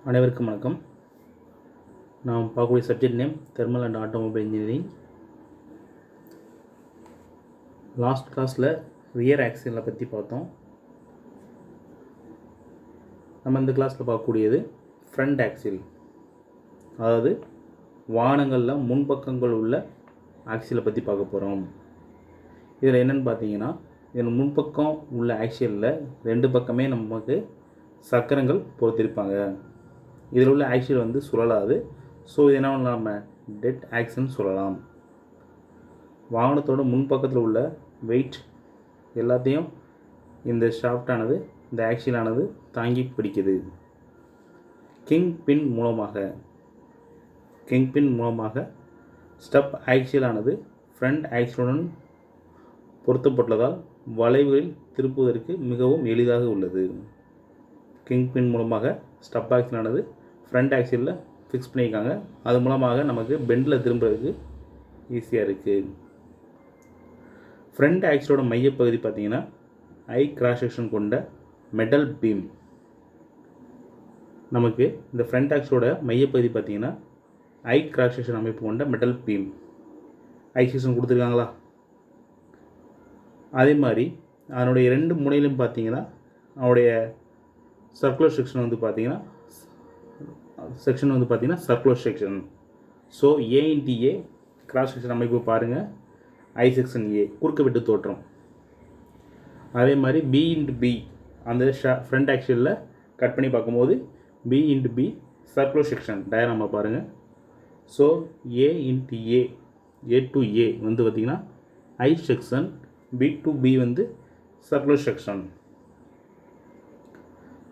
அனைவருக்கும் வணக்கம். நாம் பார்க்கக்கூடிய subject name thermal and automobile engineering. Last கிளாஸில் ரியர் ஆக்சிலை பற்றி பார்த்தோம். நம்ம இந்த கிளாஸில் பார்க்கக்கூடியது ஃப்ரண்ட் ஆக்சில், அதாவது வாகனங்களில் முன்பக்கங்கள் உள்ள ஆக்சிலை பற்றி பார்க்க போகிறோம். இதில் என்னென்னு பார்த்தீங்கன்னா, இதில் முன்பக்கம் உள்ள ஆக்சிலில் ரெண்டு பக்கமே நமக்கு சக்கரங்கள் பொறுத்திருப்பாங்க. இதில் உள்ள ஆக்சில் சுழலாது. ஸோ இது என்ன நம்ம டெட் ஆக்சில்னு சொல்லலாம். வாகனத்தோட முன்பக்கத்தில் உள்ள வெயிட் எல்லாத்தையும் இந்த ஷாஃப்டானது, இந்த ஆக்சிலானது தாங்கி பிடிக்குது. கிங் பின் மூலமாக ஸ்டெப் ஆக்சிலானது ஃப்ரண்ட் ஆக்சிலுடன் பொருத்தப்பட்டதால் வளைவுகளில் திருப்புவதற்கு மிகவும் எளிதாக உள்ளது. கிங் பின் மூலமாக ஸ்டெப் ஆக்சிலானது ஃப்ரண்ட் ஆக்சிலில் ஃபிக்ஸ் பண்ணியிருக்காங்க. அது மூலமாக நமக்கு பெண்டில் திரும்புறதுக்கு ஈஸியாக இருக்குது. ஃப்ரண்ட் ஆக்சிலோட மையப்பகுதி பார்த்திங்கன்னா ஐ கிராஸ் செக்ஷன் கொண்ட மெட்டல் பீம். நமக்கு இந்த ஃப்ரண்ட் ஆக்சிலோட மையப்பகுதி பார்த்திங்கன்னா ஐ கிராஸ் செக்ஷன் அமைப்பு கொண்ட மெட்டல் பீம். ஐ செக்ஷன் கொடுத்துருக்காங்களா? அதே மாதிரி அதனுடைய ரெண்டு முனையிலும் பார்த்திங்கன்னா அவனுடைய சர்க்குலர் செக்ஷன் பார்த்திங்கன்னா circular section. So A cross section அமைப்பு பாருங்கள், ஐ செக்ஷன் ஏ குறுக்கு வெட்டு தோற்றம். அதே மாதிரி பி அந்த ஃப்ரண்ட் ஆக்சிலில் கட் பண்ணி பார்க்கும்போது பி சர்க்குலர் செக்ஷன் டயக்ராமை பாருங்கள். ஸோ ஏ டு ஏ பார்த்திங்கன்னா I section, B to B circular section.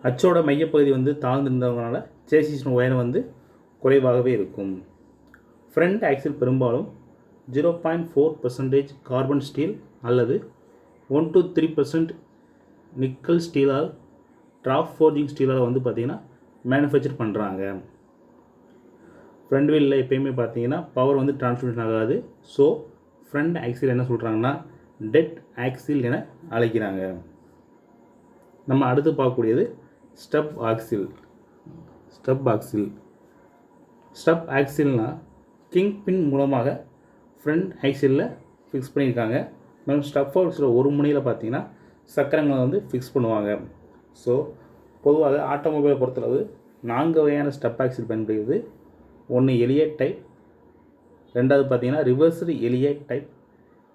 அச்சோட மையப்பகுதி தாழ்ந்திருந்தவங்கனால சேசிஸின் உயரம் குறைவாகவே இருக்கும். ஃப்ரண்ட் ஆக்சில் பெரும்பாலும் 0.4% கார்பன் ஸ்டீல் அல்லது 1 to 3% நிக்கல் ஸ்டீலால், ட்ராப் ஃபோர்ஜிங் ஸ்டீலால் பார்த்திங்கன்னா மேனுஃபேக்சர் பண்ணுறாங்க. ஃப்ரண்ட் வீலில் எப்போயுமே பார்த்திங்கன்னா பவர் டிரான்ஸ்மிஷன் ஆகாது. ஸோ ஃப்ரண்ட் ஆக்சில் என்ன சொல்கிறாங்கன்னா டெட் ஆக்சில் என அழைக்கிறாங்க. நம்ம அடுத்து பார்க்கக்கூடியது ஸ்டெப் ஆக்சில்னால் கிங் பின் மூலமாக ஃப்ரண்ட் ஆக்சிலில் ஃபிக்ஸ் பண்ணியிருக்காங்க. மேலும் ஸ்டெப் ஆக்சில் ஒரு முனையில் பார்த்திங்கன்னா சக்கரங்களை ஃபிக்ஸ் பண்ணுவாங்க. ஸோ பொதுவாக ஆட்டோமொபைலை பொறுத்தளவு 4 வகையான ஸ்டெப் ஆக்சில் பயன்படுகிறது. ஒன்று எலியட் டைப், ரெண்டாவது பார்த்திங்கன்னா ரிவர்ஸ்டு எலியட் டைப்,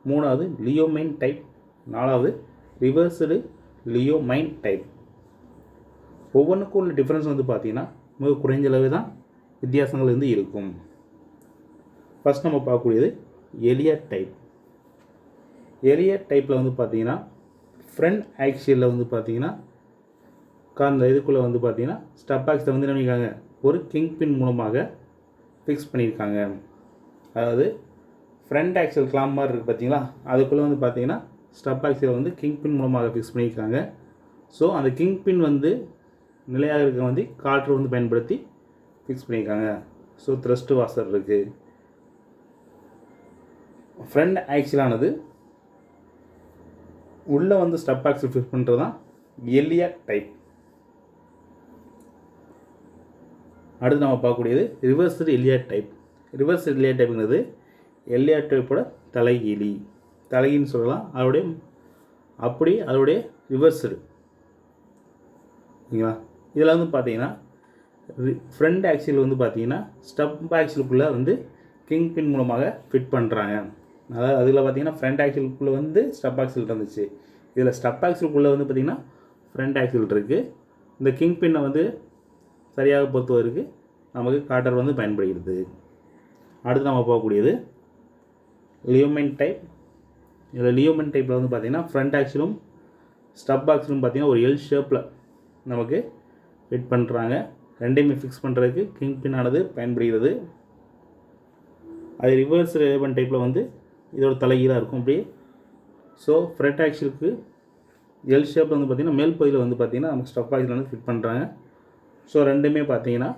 மூணாவது லியோமைன் டைப், நாலாவது ரிவர்ஸ்டு லியோமைன் டைப். ஒவ்வொன்றுக்கும் உள்ள டிஃப்ரென்ஸ் பார்த்திங்கன்னா மிக குறைஞ்சளவு தான் வித்தியாசங்கள் இருக்கும். ஃபஸ்ட் நம்ம பார்க்கக்கூடியது எலியட் டைப். எலியட் டைப்பில் பார்த்திங்கன்னா ஃப்ரண்ட் ஆக்சிலில் பார்த்திங்கன்னா அந்த இதுக்குள்ளே பார்த்திங்கன்னா ஸ்டெப் ஆக்சில் என்ன பண்ணியிருக்காங்க, ஒரு கிங் பின் மூலமாக ஃபிக்ஸ் பண்ணியிருக்காங்க. அதாவது ஃப்ரண்ட் ஆக்சில் கிளாம்ப் மாதிரி இருக்குது பார்த்திங்களா, அதுக்குள்ளே பார்த்திங்கன்னா ஸ்டெப் ஆக்சில் கிங் பின் மூலமாக ஃபிக்ஸ் பண்ணியிருக்காங்க. ஸோ அந்த கிங் பின் நிலையாக இருக்க காற்று பயன்படுத்தி ஃபிக்ஸ் பண்ணியிருக்காங்க. ஸோ த்ரஸ்ட் வாசர் இருக்குது. ஃப்ரண்ட் ஆக்சிலானது உள்ளே ஸ்டெப் ஆக்சில் ஃபிக்ஸ் பண்ணுறது தான் எலியட் டைப். அடுத்து நம்ம பார்க்கக்கூடியது reversed Elliott type. Reversed Elliott டைப்புங்கிறது எலியட் டைப்போட தலைகின்னு சொல்லலாம். அதோடைய ரிவர்ஸ்டு ஓகேங்களா. இதில் பார்த்தீங்கன்னா ஃப்ரண்ட் ஆக்சில் பார்த்தீங்கன்னா ஸ்டெப் ஆக்சிலுக்குள்ளே கிங் பின் மூலமாக ஃபிட் பண்ணுறாங்க. அதாவது அதில் பார்த்தீங்கன்னா ஃப்ரண்ட் ஆக்சிலுக்குள்ளே ஸ்டெப் ஆக்சில் இருந்துச்சு. இதில் ஸ்டெப் ஆக்சிலுக்குள்ளே பார்த்திங்கன்னா ஃப்ரண்ட் ஆக்சில் இருக்குது. இந்த கிங் பின்னை சரியாக பொறுத்துவதற்கு நமக்கு காட்டர் பயன்படுகிறது. அடுத்து நம்ம போகக்கூடியது லியோமைன் டைப். இதில் லியோமைன் டைப்பில் பார்த்திங்கன்னா ஃப்ரண்ட் ஆக்சிலும் ஸ்டெப் ஆக்சிலும் பார்த்திங்கன்னா ஒரு எல் ஷேப்பில் நமக்கு ஃபிட் பண்ணுறாங்க. ரெண்டையுமே ஃபிக்ஸ் பண்ணுறதுக்கு கிங் பின்னானது பயன்படுகிறது. அது ரிவர்ஸ் லியோமைன் டைப்பில் இதோட தலைகீழாக இருக்கும் அப்படியே. ஸோ ஃப்ரண்ட் ஆக்சிலுக்கு எல் ஷேப்பில் பார்த்திங்கன்னா மேல் பகுதியில் பார்த்திங்கன்னா நமக்கு ஸ்டெப் ஆக்சில் ஃபிட் பண்ணுறாங்க. ஸோ ரெண்டுமே பார்த்திங்கன்னா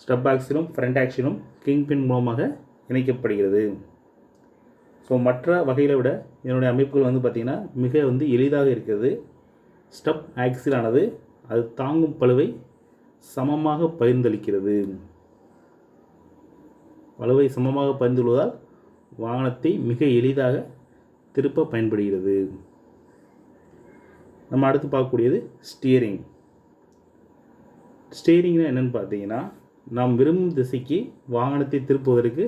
ஸ்டெப் ஆக்சிலும் ஃப்ரண்ட் ஆக்சிலும் கிங் பின் மூலமாக இணைக்கப்படுகிறது. ஸோ மற்ற வகைகளை விட இதனுடைய அமைப்புகள் பார்த்திங்கன்னா மிக எளிதாக இருக்கிறது. ஸ்டெப் ஆக்சிலானது அது தாங்கும் பளுவை சமமாக பகிர்ந்தளிக்கிறது. வலுவை சமமாக பகிர்ந்துள்ளதால் வாகனத்தை மிக எளிதாக திருப்ப பயன்படுகிறது. நம்ம அடுத்து பார்க்கக்கூடியது ஸ்டியரிங். ஸ்டியரிங்னா என்னென்னு பார்த்தீங்கன்னா, நாம் விரும்பும் திசைக்கு வாகனத்தை திருப்புவதற்கு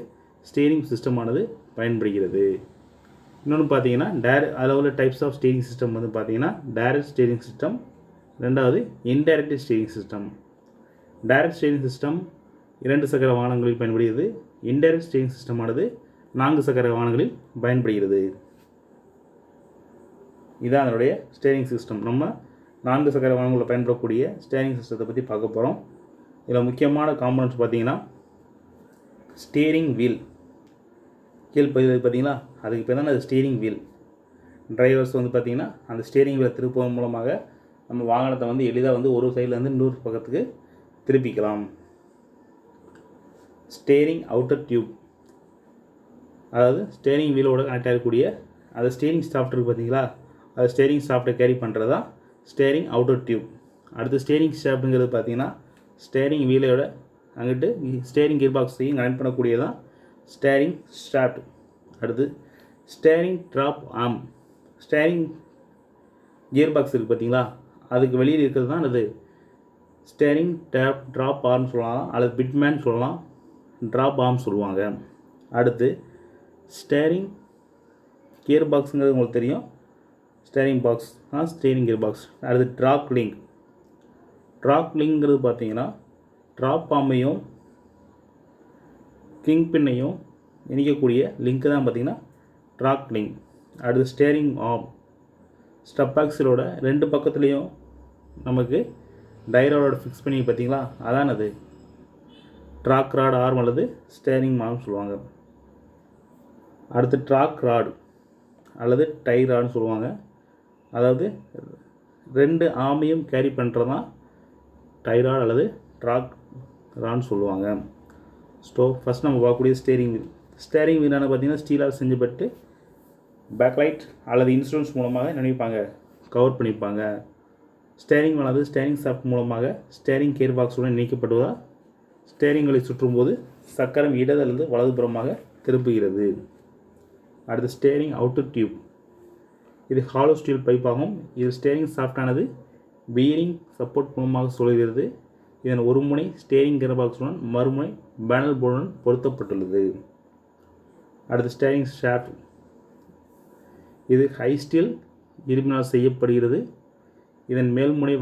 ஸ்டியரிங் சிஸ்டமானது பயன்படுகிறது. இன்னொன்று பார்த்தீங்கன்னா அதில் உள்ள டைப்ஸ் ஆஃப் ஸ்டியரிங் சிஸ்டம் வந்து பார்த்தீங்கன்னா டைரக்ட் ஸ்டியரிங் சிஸ்டம், ரெண்டாவது indirect steering system. Direct steering system 2 சக்கர வாகனங்களில் பயன்படுகிறது. இன்டைரக்ட் ஸ்டியரிங் சிஸ்டமானது 4 சக்கர வாகனங்களில் பயன்படுகிறது. இதுதான் அதனுடைய ஸ்டியரிங் சிஸ்டம். நம்ம 4 சக்கர வாகனங்களில் பயன்படக்கூடிய ஸ்டியரிங் சிஸ்டத்தை பற்றி பார்க்க போகிறோம். இதில் முக்கியமான காம்பனன்ட்ஸ் பார்த்தீங்கன்னா ஸ்டியரிங் வீல். கீழ் பகுதியில் பார்த்தீங்களா, அதுக்கு பேர் தான் அது ஸ்டியரிங் வீல். டிரைவர்ஸ் வந்து பார்த்திங்கன்னா அந்த ஸ்டியரிங் வீலை திருப்பதன் மூலமாக நம்ம வாகனத்தை வந்து எளிதாக வந்து ஒரு சைட்லேருந்து இன்னொரு பக்கத்துக்கு திருப்பிக்கலாம். ஸ்டியரிங் அவுட்டர் டியூப், அதாவது ஸ்டியரிங் வீலோட கனெக்ட் ஆகக்கூடிய அந்த ஸ்டியரிங் சாஃப்ட் இருக்குது பார்த்தீங்களா, அது ஸ்டியரிங் சாஃப்ட்டை கேரி பண்ணுறது தான் ஸ்டியரிங் அவுட்டர் டியூப். அடுத்து ஸ்டியரிங் ஷாஃப்ட்டுங்கிறது பார்த்தீங்கன்னா ஸ்டியரிங் வீலோட அங்கிட்டு ஸ்டியரிங் கியர் பாக்ஸையும் கனெக்ட் பண்ணக்கூடியதான் ஸ்டியரிங் ஷாஃப்ட். அடுத்து steering drop arm. Steering gear box இருக்குது பார்த்தீங்களா, அதுக்கு வெளியில் இருக்கிறது தான் அது ஸ்டியரிங் ட்ராப் ஆர்ம் சொல்லலாம், அல்லது பிட்மேன் சொல்லலாம், ட்ராப் ஆர்ம் சொல்லுவாங்க. அடுத்து ஸ்டியரிங் கியர் பாக்ஸுங்கிறது உங்களுக்கு தெரியும், steering box steering gear box. அடுத்து ட்ராக் லிங்க். ட்ராக் லிங்க்ங்கிறது பார்த்தீங்கன்னா ட்ராப் ஆர்மையும் கிங் பின்னையும் இணைக்கக்கூடிய லிங்க் தான் பார்த்தீங்கன்னா ட்ராக் லிங்க். அடுத்து ஸ்டியரிங் ஆர்ம். ஸ்டெப் ஆக்சிலோட 2 பக்கத்துலேயும் நமக்கு டைரோட ஃபிக்ஸ் பண்ணி பார்த்தீங்களா, அதான் அது ட்ராக் ராட் ஆர்ம் அல்லது ஸ்டியரிங் ஆர்ம் சொல்லுவாங்க. அடுத்து ட்ராக் ராட் அல்லது டை ராட்னு சொல்லுவாங்க. அதாவது 2 ஆர்மையும் கேரி பண்ணுறது தான் டை ராட் அல்லது ட்ராக் ராட்னு சொல்லுவாங்க. ஃபஸ்ட் நம்ம பார்க்கக்கூடிய ஸ்டியரிங் வீல். ஸ்டியரிங் வீலான பார்த்தீங்கன்னா ஸ்டீலால் செஞ்சப்பட்டு பேக்லைட் அல்லது இன்சூரன்ஸ் மூலமாக நினைப்பாங்க, கவர் பண்ணியிருப்பாங்க. ஸ்டியரிங் அல்லது ஸ்டியரிங் சாஃப்ட் மூலமாக ஸ்டியரிங் கியர் பாக்ஸுடன் இணைக்கப்படுவதால் ஸ்டியரிங்களை சுற்றும் போது சக்கரம் இடது அல்லது வலதுபுறமாக திருப்புகிறது. அடுத்து ஸ்டியரிங் அவுட்டர் டியூப். இது ஹாலோ ஸ்டீல் பைப் ஆகும். இது ஸ்டியரிங் சாஃப்டானது பீரிங் சப்போர்ட் மூலமாக சுழல்கிறது. இதன் ஒரு முனை ஸ்டியரிங் கியர் பாக்ஸுடன் மறுமுனை பேனல் போர்டுடன் பொருத்தப்பட்டுள்ளது. அடுத்து ஸ்டியரிங் ஷாஃப்ட். இது ஹை ஸ்டீல் இரும்பினால் செய்யப்படுகிறது. இதன் மேல்முனை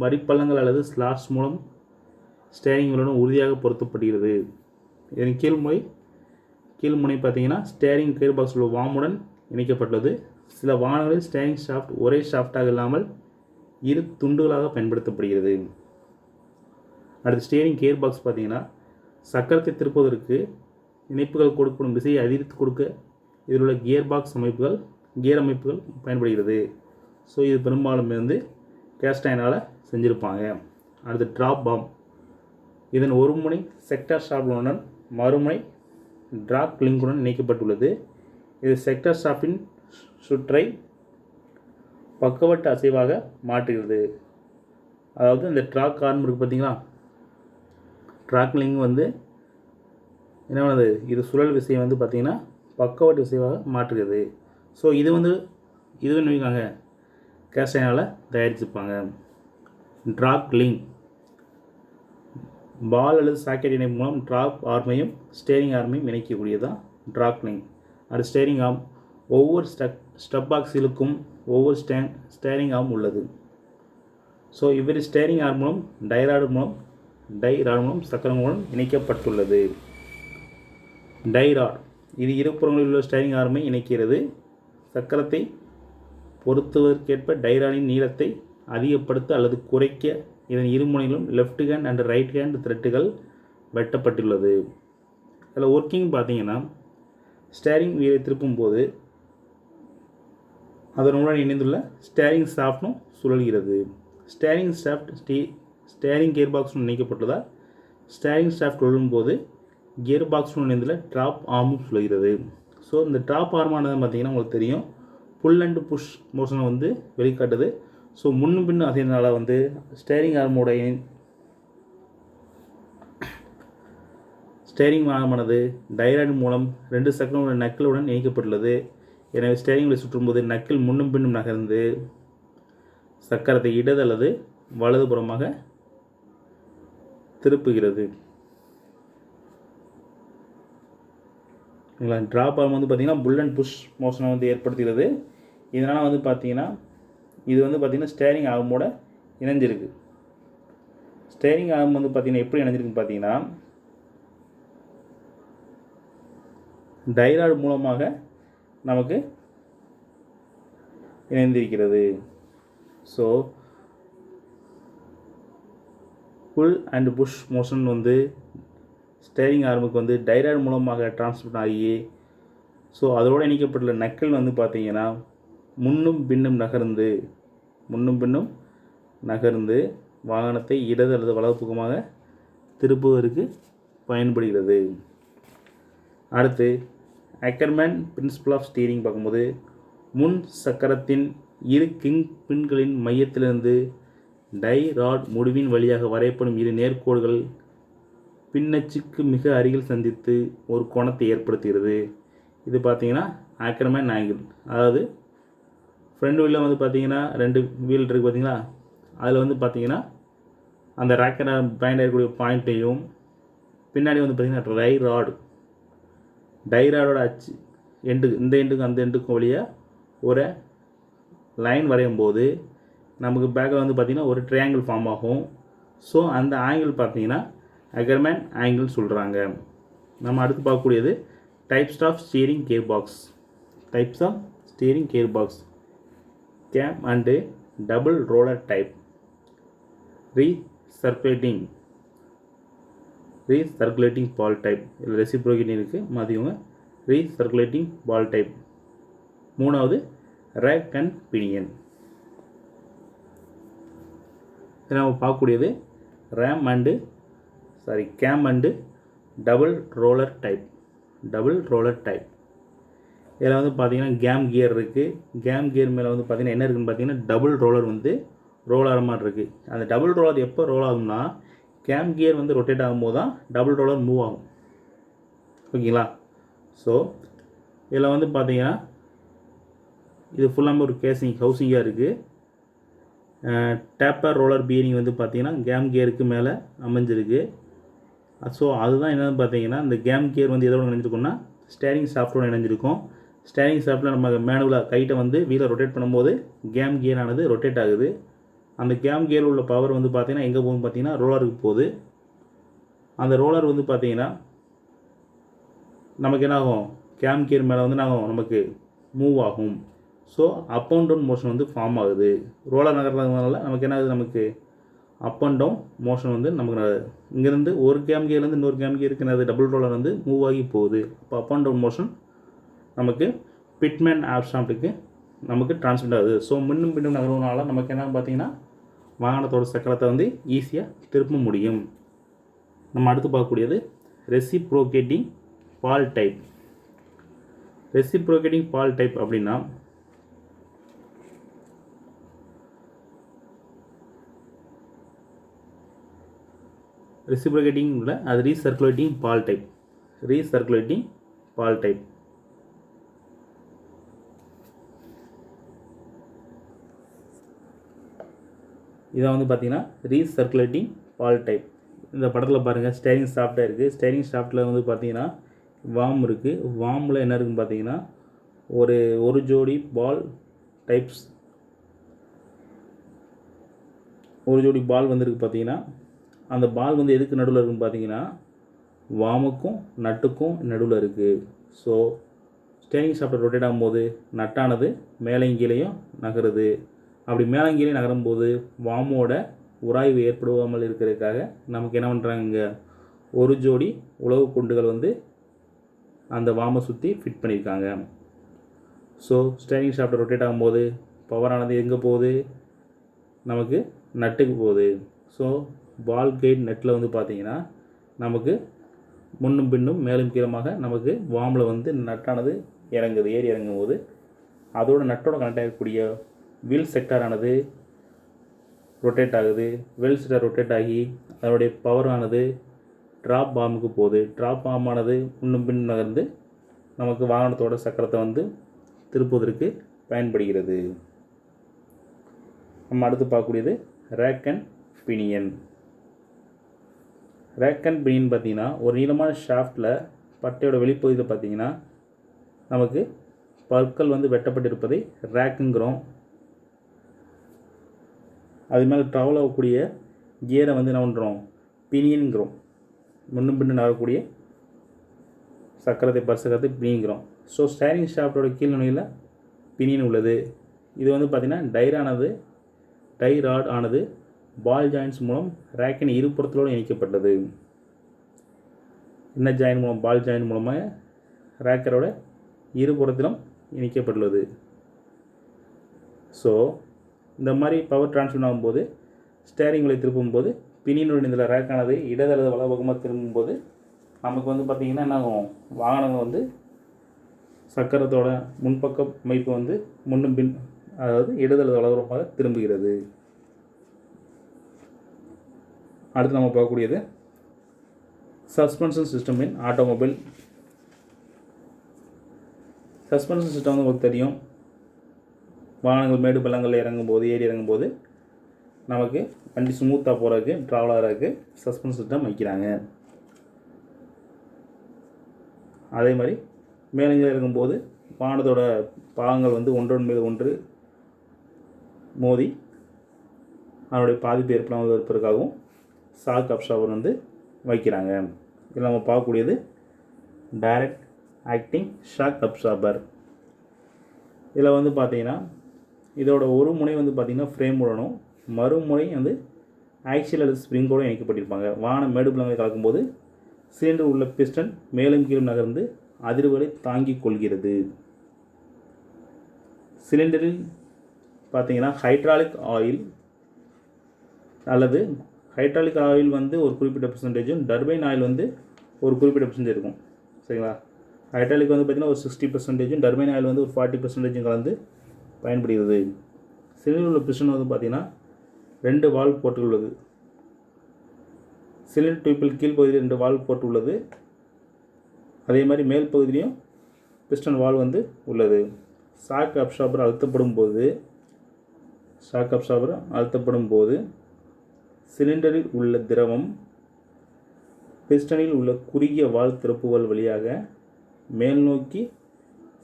வரிப்பள்ளங்கள் அல்லது ஸ்லாட்ஸ் மூலம் ஸ்டியரிங் வீலுடன் உறுதியாக பொருத்தப்படுகிறது. இதன் கீழ்முனை பார்த்தீங்கன்னா ஸ்டியரிங் கியர் பாக்ஸ் உள்ள வாமுடன் இணைக்கப்பட்டுள்ளது. சில வாகனங்களில் ஸ்டியரிங் ஷாஃப்ட் ஒரே ஷாஃப்டாக இல்லாமல் 2 துண்டுகளாக பயன்படுத்தப்படுகிறது. அடுத்து ஸ்டியரிங் கியர் பாக்ஸ் பார்த்தீங்கன்னா சக்கரத்தை திருப்புவதற்கு இணைப்புகள் கொடுக்கப்படும் விசையை அதிகரித்து கொடுக்க இதில் உள்ள கியர் அமைப்புகள் பயன்படுகிறது. ஸோ இது பெரும்பாலும் வந்து கேஸ்ட் அயனால் செஞ்சுருப்பாங்க. அடுத்து ட்ராப் பாம். இதன் ஒரு முனை செக்டார் ஷாஃப்டுடன் மறுமுனை ட்ராக் லிங்குடன் இணைக்கப்பட்டுள்ளது. இது செக்டார் ஷாஃப்டின் சுற்றை பக்கவட்டு அசைவாக மாற்றுகிறது. அதாவது இந்த ட்ராக் ஆர்ம் இருக்குது பார்த்தீங்களா, ட்ராக் லிங்க் வந்து என்ன பண்ணுது, இது சுழல் விசையை வந்து பார்த்திங்கன்னா பக்கவட்டு விசைவாக மாற்றுகிறது. ஸோ இதுன்னு வைக்காங்க கேஸ்ட் அயனால் தயாரிச்சுப்பாங்க. ட்ராக் லிங்க் பால் அல்லது சாக்கெட் இணைப்பு மூலம் ட்ராப் ஆர்மையும் ஸ்டியரிங் ஆர்மையும் இணைக்கக்கூடியதான் ட்ராக் லிங்க். அது ஸ்டியரிங் ஆர்ம். ஒவ்வொரு ஸ்டெப் பாக்ஸிலுக்கும் ஒவ்வொரு ஸ்டியரிங் ஆர்ம் உள்ளது. ஸோ இவ்வாறு ஸ்டியரிங் ஆர்ம் மூலம் டை ராட் மூலம் சக்கரங்களுடன் இணைக்கப்பட்டுள்ளது. டை ராட் இது இருபுறங்களில் உள்ள ஸ்டியரிங் ஆர்மை இணைக்கிறது. சக்கரத்தை பொருத்துவதற்கேற்ப டை ராடின் நீளத்தை அதிகப்படுத்த அல்லது குறைக்க இதன் இருமுனையிலும் left hand and right hand த்ரெட்டுகள் வெட்டப்பட்டுள்ளது. அதில் ஒர்க்கிங் பார்த்தீங்கன்னா ஸ்டியரிங் வீலை திருப்பும் போது அதனுடன் இணைந்துள்ள ஸ்டியரிங் ஷாஃப்டும் சுழல்கிறது. ஸ்டியரிங் ஷாஃப்ட் ஸ்டியரிங் கியர் பாக்ஸுடன் இணைக்கப்பட்டுள்ளதால் ஸ்டியரிங் ஷாஃப்ட் சுழலும்போது கியர் பாக்ஸுடன் இணைந்துள்ள ட்ராப் ஆர்மும் சுழல்கிறது. ஸோ இந்த ட்ராப் ஆர்மானது பார்த்திங்கன்னா உங்களுக்கு தெரியும், புல் அண்ட் புஷ் மோஷனை வந்து வெளிக்காட்டுது. ஸோ முன்னும் பின்னும் அசைனால வந்து ஸ்டியரிங் ஆர்மோட ஸ்டேரிங் வாகனமானது டைராய்டு மூலம் 2 சக்கரங்களுடன் நக்கிளுடன் இணைக்கப்பட்டுள்ளது. எனவே ஸ்டேரிங் வீலை சுற்றும்போது நக்கிள் முன்னும் பின்னும் நகர்ந்து சக்கரத்தை இடது அல்லது வலதுபுறமாக திருப்புகிறது. ட்ராப் ஆர்ம் வந்து பார்த்திங்கன்னா புல் அண்ட் புஷ் மோஷனை வந்து ஏற்படுத்துகிறது. இதனால் வந்து பார்த்திங்கன்னா இது வந்து பார்த்திங்கன்னா ஸ்டேரிங் ஆர்மோட இணைஞ்சிருக்கு. ஸ்டேரிங் ஆர்ம் வந்து பார்த்திங்கன்னா எப்படி இணைஞ்சிருக்குன்னு பார்த்திங்கன்னா டைராய்டு மூலமாக நமக்கு இணைந்திருக்கிறது. So pull and push motion வந்து ஸ்டேரிங் ஆர்முக்கு வந்து டைராய்டு மூலமாக டிரான்ஸ்மிட் ஆகி ஸோ அதோடு இணைக்கப்பட்டுள்ள நக்கல் வந்து பார்த்திங்கன்னா முன்னும் பின்னும் நகர்ந்து வாகனத்தை இடது அல்லது வலது பக்கமாக திருப்புவதற்கு பயன்படுகிறது. அடுத்து அக்கர்மேன் பிரின்சிபல் ஆஃப் ஸ்டீரிங் பார்க்கும்போது முன் சக்கரத்தின் இரு கிங் பின்களின் மையத்திலிருந்து டை ராட் முடிவின் வழியாக வரையப்படும் இரு நேர்கோடுகள் பின்னச்சுக்கு மிக அருகில் சந்தித்து ஒரு கோணத்தை ஏற்படுத்துகிறது. இது பார்த்திங்கன்னா அக்கர்மேன் ஆங்கிள். அதாவது ஃப்ரண்ட் வீலில் வந்து பார்த்திங்கன்னா 2 வீல் இருக்குது பார்த்திங்களா, அதில் வந்து பார்த்திங்கன்னா அந்த ராக்கெட் பாயிண்ட் ஆகக்கூடிய பாயிண்ட்டையும் பின்னாடி வந்து பார்த்திங்கன்னா டைராடோட அச்சு இந்த எண்டுக்கும் அந்த எண்டுக்கும் வழியாக ஒரு லைன் வரையும் போது நமக்கு பேக்கில் வந்து பார்த்திங்கன்னா ஒரு ட்ரையாங்கிள் ஃபார்ம் ஆகும். ஸோ அந்த ஆங்கிள் பார்த்திங்கன்னா அக்கர்மேன் ஆங்கிள் சொல்கிறாங்க. நம்ம அடுத்து பார்க்கக்கூடியது types of steering gear box cam and double roller type, recirculating ball type, இல்லை ரெசிப்ரோகேட்டிங் இருக்குது மாற்றிக்கோங்க, ரீசர்க்குலேட்டிங் பால் டைப். 3வது ரேக் அண்ட் பினியன். நம்ம பார்க்கக்கூடியது cam and double roller type. இதில் வந்து பார்த்திங்கன்னா கேம் கியர் இருக்குது. கேம் கியர் மேலே வந்து பார்த்திங்கன்னா என்ன இருக்குதுன்னு பார்த்திங்கன்னா டபுள் ரோலர் வந்து ரோல் ஆகிற மாதிரி இருக்குது. அந்த டபுள் ரோலர் எப்போ ரோல் ஆகும்னா கேம் கியர் வந்து ரொட்டேட் ஆகும்போது தான் டபுள் ரோலர் மூவ் ஆகும். ஓகேங்களா? ஸோ இதில் வந்து பார்த்திங்கன்னா இது ஃபுல்லாமே ஒரு ஹவுசிங்காக இருக்குது. டேப்பர் ரோலர் பியரிங் வந்து பார்த்திங்கன்னா கேம் கியருக்கு மேலே அமைஞ்சிருக்கு. ஸோ அதுதான் என்னென்னு பார்த்தீங்கன்னா இந்த கேம் கியர் வந்து எதோட இணைஞ்சிருக்கும்னா ஸ்டேரிங் ஷாஃப்டோட இணைஞ்சிருக்கும். ஸ்டேரிங் ஷாஃப்ட்டில் நம்ம மேனுவலாக கைட்டை வந்து வீலை ரொட்டேட் பண்ணும்போது கேம் கியர் ஆனது ரொட்டேட் ஆகுது. அந்த கேம் கியர் உள்ள பவர் வந்து பார்த்திங்கன்னா எங்கே போகுதுன்னு பார்த்திங்கன்னா ரோலருக்கு போகுது. அந்த ரோலர் வந்து பார்த்திங்கன்னா நமக்கு என்ன ஆகும், கேம் கியர் மேலே வந்து நமக்கு மூவ் ஆகும். So up and down motion வந்து ஃபார்ம் ஆகுது. ரோலர் நகர்றதுனால நமக்கு என்ன ஆகுது, நமக்கு அப் அண்ட் டவுன் மோஷன் வந்து நமக்கு இங்கேருந்து ஒரு கேம் கியர்லேருந்து இன்னொரு கேம் கியருக்கு என்னது டபுள் ரோலர் வந்து மூவ் ஆகி போகுது. அப்போ அப் அண்ட் டவுன் மோஷன் நமக்கு பிட்மேன் ஆப்ஷாப்ட்டுக்கு நமக்கு டிரான்ஸ்மிட் ஆகுது. ஸோ முன்னும் பின்னும் நகர்வதனால நமக்கு என்ன பார்த்தீங்கன்னா வாகனத்தோட சக்கரத்தை வந்து ஈஸியாக திருப்ப முடியும். நம்ம அடுத்து பார்க்கக்கூடியது reciprocating ball type. Reciprocating ball type அப்படின்னா ரெசிப்ரோகேட்டிங் உள்ள அது ரீசர்க்குலேட்டிங் பால் டைப். இதான் வந்து பார்த்திங்கன்னா ரீசர்க்குலேட்டிங் பால் டைப். இந்த படத்தில் பாருங்கள் ஸ்டேரிங் ஷாஃப்டாக இருக்குது. ஸ்டேரிங் ஷாஃப்ட்டில் வந்து பார்த்திங்கன்னா வார்ம் இருக்குது. வார்மில் என்ன இருக்குதுன்னு பார்த்தீங்கன்னா ஒரு ஜோடி பால் டைப்ஸ், ஒரு ஜோடி பால் வந்துருக்கு. பார்த்தீங்கன்னா அந்த பால் வந்து எதுக்கு நடுவில் இருக்குதுன்னு பார்த்தீங்கன்னா வார்முக்கும் நட்டுக்கும் நடுவில் இருக்குது. ஸோ ஸ்டேரிங் ஷாஃப்ட் ரொட்டேட் ஆகும்போது நட்டானது மேலே கீழேயும் நகருது. அப்படி மேலே கீழே நகரும்போது வார்மோட உராய்வு ஏற்படுவாமல் இருக்கிறதுக்காக நமக்கு என்ன பண்ணுறாங்க, ஒரு ஜோடி உலவு குண்டுகள் வந்து அந்த வார்மை சுற்றி ஃபிட் பண்ணியிருக்காங்க. ஸோ ஸ்டேரிங் ஷாஃப்ட் ரொட்டேட் ஆகும்போது பவரானது எங்கே போகுது, நமக்கு நட்டுக்கு போகுது. ஸோ பால் கைட் நெட்டில் வந்து பார்த்திங்கன்னா நமக்கு முன்னும் பின்னும் மேலும் கீழமாக நமக்கு வார்மில் வந்து நட்டானது ஏறி இறங்கும் போது அதோட நட்டோட கனெக்ட் ஆகக்கூடிய வீல் செக்டாரானது ரொட்டேட் ஆகுது. வீல் செக்டார் ரொட்டேட் ஆகி அதனுடைய பவரானது ட்ராப் பாம்புக்கு போகுது. ட்ராப் பாம்பானது முன்னும் பின் நகர்ந்து நமக்கு வாகனத்தோட சக்கரத்தை வந்து திருப்புவதற்கு பயன்படுகிறது. நம்ம அடுத்து பார்க்கக்கூடியது rack and pinion. Rack and pinion பார்த்திங்கன்னா ஒரு நீளமான ஷாஃப்டில் பட்டையோட வெளிப்பகுதியில் பார்த்திங்கன்னா நமக்கு பற்கள் வந்து வெட்டப்பட்டிருப்பதை ரேக்குங்கிறோம். அது மேலே ட்ராவல் ஆகக்கூடிய கியரை வந்து என்ன பண்ணுறோம், பினியன்கிறோம். முன்னும் பின்னு நகரக்கூடிய சக்கரத்தை பரிசக்கரத்தை பினிங்கிறோம். ஸோ ஸ்டேரிங் ஷாஃப்டோட கீழ் நுனியில் பினியன் உள்ளது. இது வந்து பார்த்திங்கன்னா டை ராட் ஆனது பால் ஜாயின்ட்ஸ் மூலம் ரேக்கின் இருபுறத்தோடு இணைக்கப்பட்டது. என்ன ஜாயின் மூலம்? பால் ஜாயின் மூலமாக ரேக்கரோட இருபுறத்திலும் இணைக்கப்பட்டுள்ளது. ஸோ இந்த மாதிரி பவர் டிரான்ஸ்ஃபர் ஆகும்போது ஸ்டேரிங் வீலை திருப்பும்போது பினியனுடைய இந்த ரேக்கானது இடது அல்லது வலப்பக்கமாக திரும்பும்போது நமக்கு வந்து பார்த்திங்கன்னா என்ன ஆகும், வாகனங்கள் வந்து சக்கரத்தோட முன்பக்க அமைப்பு வந்து முன்னும் பின், அதாவது இடது அல்லது வலதுபுறமாக திரும்புகிறது. அடுத்து நம்ம பார்க்கக்கூடியது சஸ்பென்ஷன் சிஸ்டம் இன் ஆட்டோமொபைல். சஸ்பென்ஷன் சிஸ்டம் வந்து உங்களுக்கு தெரியும், வாகனங்கள் மேடு பள்ளங்களில் இறங்கும்போது ஏறி இறங்கும்போது நமக்கு வண்டி ஸ்மூத்தாக போகிறதுக்கு ட்ராவல் ஆகிறதுக்கு சஸ்பென்ஷன் சிஸ்டம் வைக்கிறாங்க. அதே மாதிரி மேலங்கில் இருக்கும்போது வாகனத்தோட பாகங்கள் வந்து ஒன்றொன்று மேல் ஒன்று மோதி அதனுடைய பாதிப்பு ஏற்படாமல் இருப்பதற்காகவும் ஷாக் அப்சார்பர் வந்து வைக்கிறாங்க. இதில் நம்ம பார்க்கக்கூடியது டைரக்ட் ஆக்டிங் ஷாக் அப்சார்பர். இதில் வந்து பார்த்திங்கன்னா இதோட ஒரு முனை வந்து பார்த்திங்கன்னா ஃப்ரேம் உடனும் மறுமுறை வந்து ஆக்சியல் அல்லது ஸ்ப்ரிங்கோடு இணைக்கப்பட்டிருப்பாங்க. வாகனம் மேடு பள்ளங்களை கலக்கும்போது சிலிண்டர் உள்ள பிஸ்டன் மேலும் கீழும் நகர்ந்து அதிர்வுகளை தாங்கிக் கொள்கிறது. சிலிண்டரில் பார்த்திங்கன்னா ஹைட்ராலிக் ஆயில் வந்து ஒரு குறிப்பிட்ட பெர்சன்டேஜும் டர்பைன் ஆயில் வந்து ஒரு குறிப்பிட்ட பெர்சன்டேஜ் இருக்கும். சரிங்களா? ஹைட்ராலிக் வந்து பார்த்திங்கன்னா ஒரு 60%, டர்பைன் ஆயில் வந்து ஒரு 40% கலந்து பயன்படுகிறது. சிலிண்டரில் உள்ள பிஸ்டன் வந்து பார்த்திங்கன்னா 2 வால்வ் போர்ட்டுகள் உள்ளது. சிலிண்டர் டியூப்பில் கீழ்ப்பகுதியில் 2 வால்வ் போர்ட் உள்ளது. அதே மாதிரி மேல் பகுதியிலையும் பிஸ்டன் வால்வ் வந்து உள்ளது. ஷாக் அப்சார்பர் அழுத்தப்படும் போது சிலிண்டரில் உள்ள திரவம் பிஸ்டனில் உள்ள குறுகிய வால்வ் திறப்புகள் வழியாக மேல் நோக்கி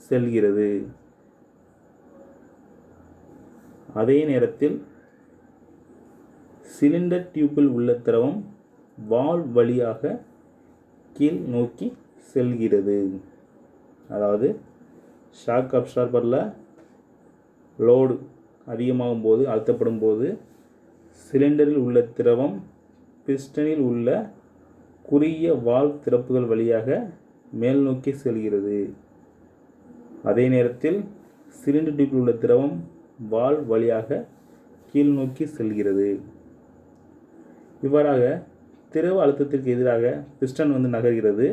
செல்கிறது. அதே நேரத்தில் சிலிண்டர் டியூப்பில் உள்ள திரவம் வால்வ் வழியாக கீழ் நோக்கி செல்கிறது. அதாவது ஷாக் அப்சார்பரில் லோடு அதிகமாகும் போது அழுத்தப்படும் போது சிலிண்டரில் உள்ள திரவம் பிஸ்டனில் உள்ள குறுகிய வால்வ் திறப்புகள் வழியாக மேல் நோக்கி செல்கிறது. அதே நேரத்தில் சிலிண்டர் டியூப்பில் உள்ள திரவம் வால்வ் வழியாக கீழ் நோக்கி செல்கிறது. இவ்வாறாக திரவ அழுத்தத்திற்கு எதிராக பிஸ்டன் வந்து நகர்கிறது.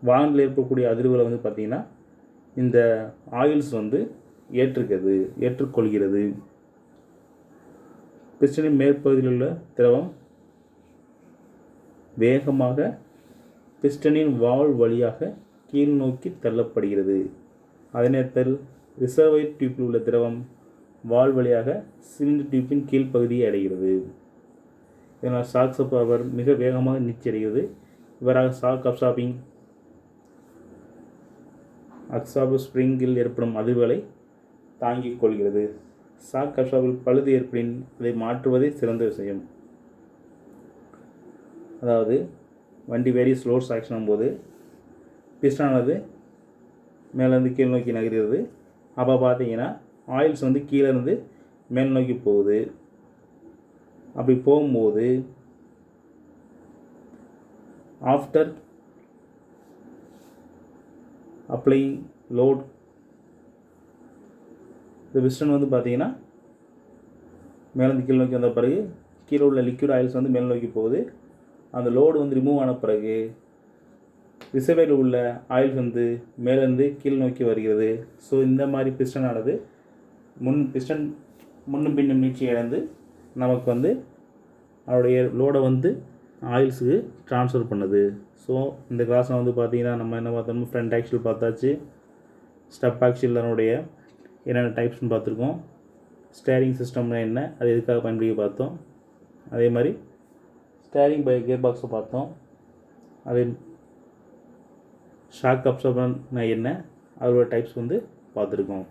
வாகனத்தில் ஏற்படக்கூடிய அதிர்வுகளை வந்து பார்த்திங்கன்னா இந்த ஆயில்ஸ் வந்து ஏற்றுக்கொள்கிறது. பிஸ்டனின் மேற்பகுதியில் உள்ள திரவம் வேகமாக பிஸ்டனின் வால்வ் வழியாக கீழ் நோக்கி தள்ளப்படுகிறது. அதே நேரத்தில் ரிசர்வாயர் டியூப்பில் உள்ள திரவம் வால்வ் வழியாக சிலிண்டர் டியூப்பின் கீழ்ப்பகுதியை அடைகிறது. இதனால் ஷாக் அப்சார்பர் மிக வேகமாக நீச்சி அடைகிறது. இவ்வாறாக ஷாக் அப்சார்பர் ஸ்ப்ரிங்கில் ஏற்படும் அதிர்வுகளை தாங்கிக் கொள்கிறது. ஷாக் அப்சார்பரில் பழுது ஏற்படின் அதை மாற்றுவதே சிறந்த விஷயம். அதாவது வண்டி வெரி ஸ்லோ ஆக்ஷன் போது பிஸ்டானது மேலேருந்து கீழ் நோக்கி நகர்கிறது. அப்போ பார்த்தீங்கன்னா ஆயில்ஸ் வந்து கீழேருந்து மேல் நோக்கி போகுது. அப்படி போகும்போது ஆஃப்டர் அப்ளைங் லோட் இந்த பிஸ்டன் வந்து பார்த்தீங்கன்னா மேலேருந்து கீழ் நோக்கி வந்த பிறகு கீழே உள்ள லிக்விட் ஆயில்ஸ் வந்து மேல் நோக்கி போகுது. அந்த லோடு வந்து ரிமூவ் ஆன பிறகு ரிசர்வேரில் உள்ள ஆயில்ஸ் வந்து மேலேருந்து கீழ் நோக்கி வருகிறது. ஸோ இந்த மாதிரி பிஸ்டன் ஆனது முன்னும் பின்னும் நீட்சி இழந்து நமக்கு வந்து அவருடைய லோடை வந்து ஆயில்ஸுக்கு ட்ரான்ஸ்ஃபர் பண்ணுது. ஸோ இந்த கிளாஸில் வந்து பார்த்திங்கன்னா நம்ம என்ன பார்த்தோம்னா ஃப்ரண்ட் ஆக்சில் பார்த்தாச்சு, ஸ்டெப் ஆக்சிலனுடைய என்னென்ன டைப்ஸ்னு பார்த்துருக்கோம், ஸ்டேரிங் சிஸ்டம்னா என்ன, அது எதுக்காக பயன்படுத்தி பார்த்தோம், அதே மாதிரி ஸ்டேரிங் பை கியர் பாக்ஸை பார்த்தோம், அதே ஷாக் அப்சர்வர்னா என்ன, அதோட டைப்ஸ் வந்து பார்த்துருக்கோம்.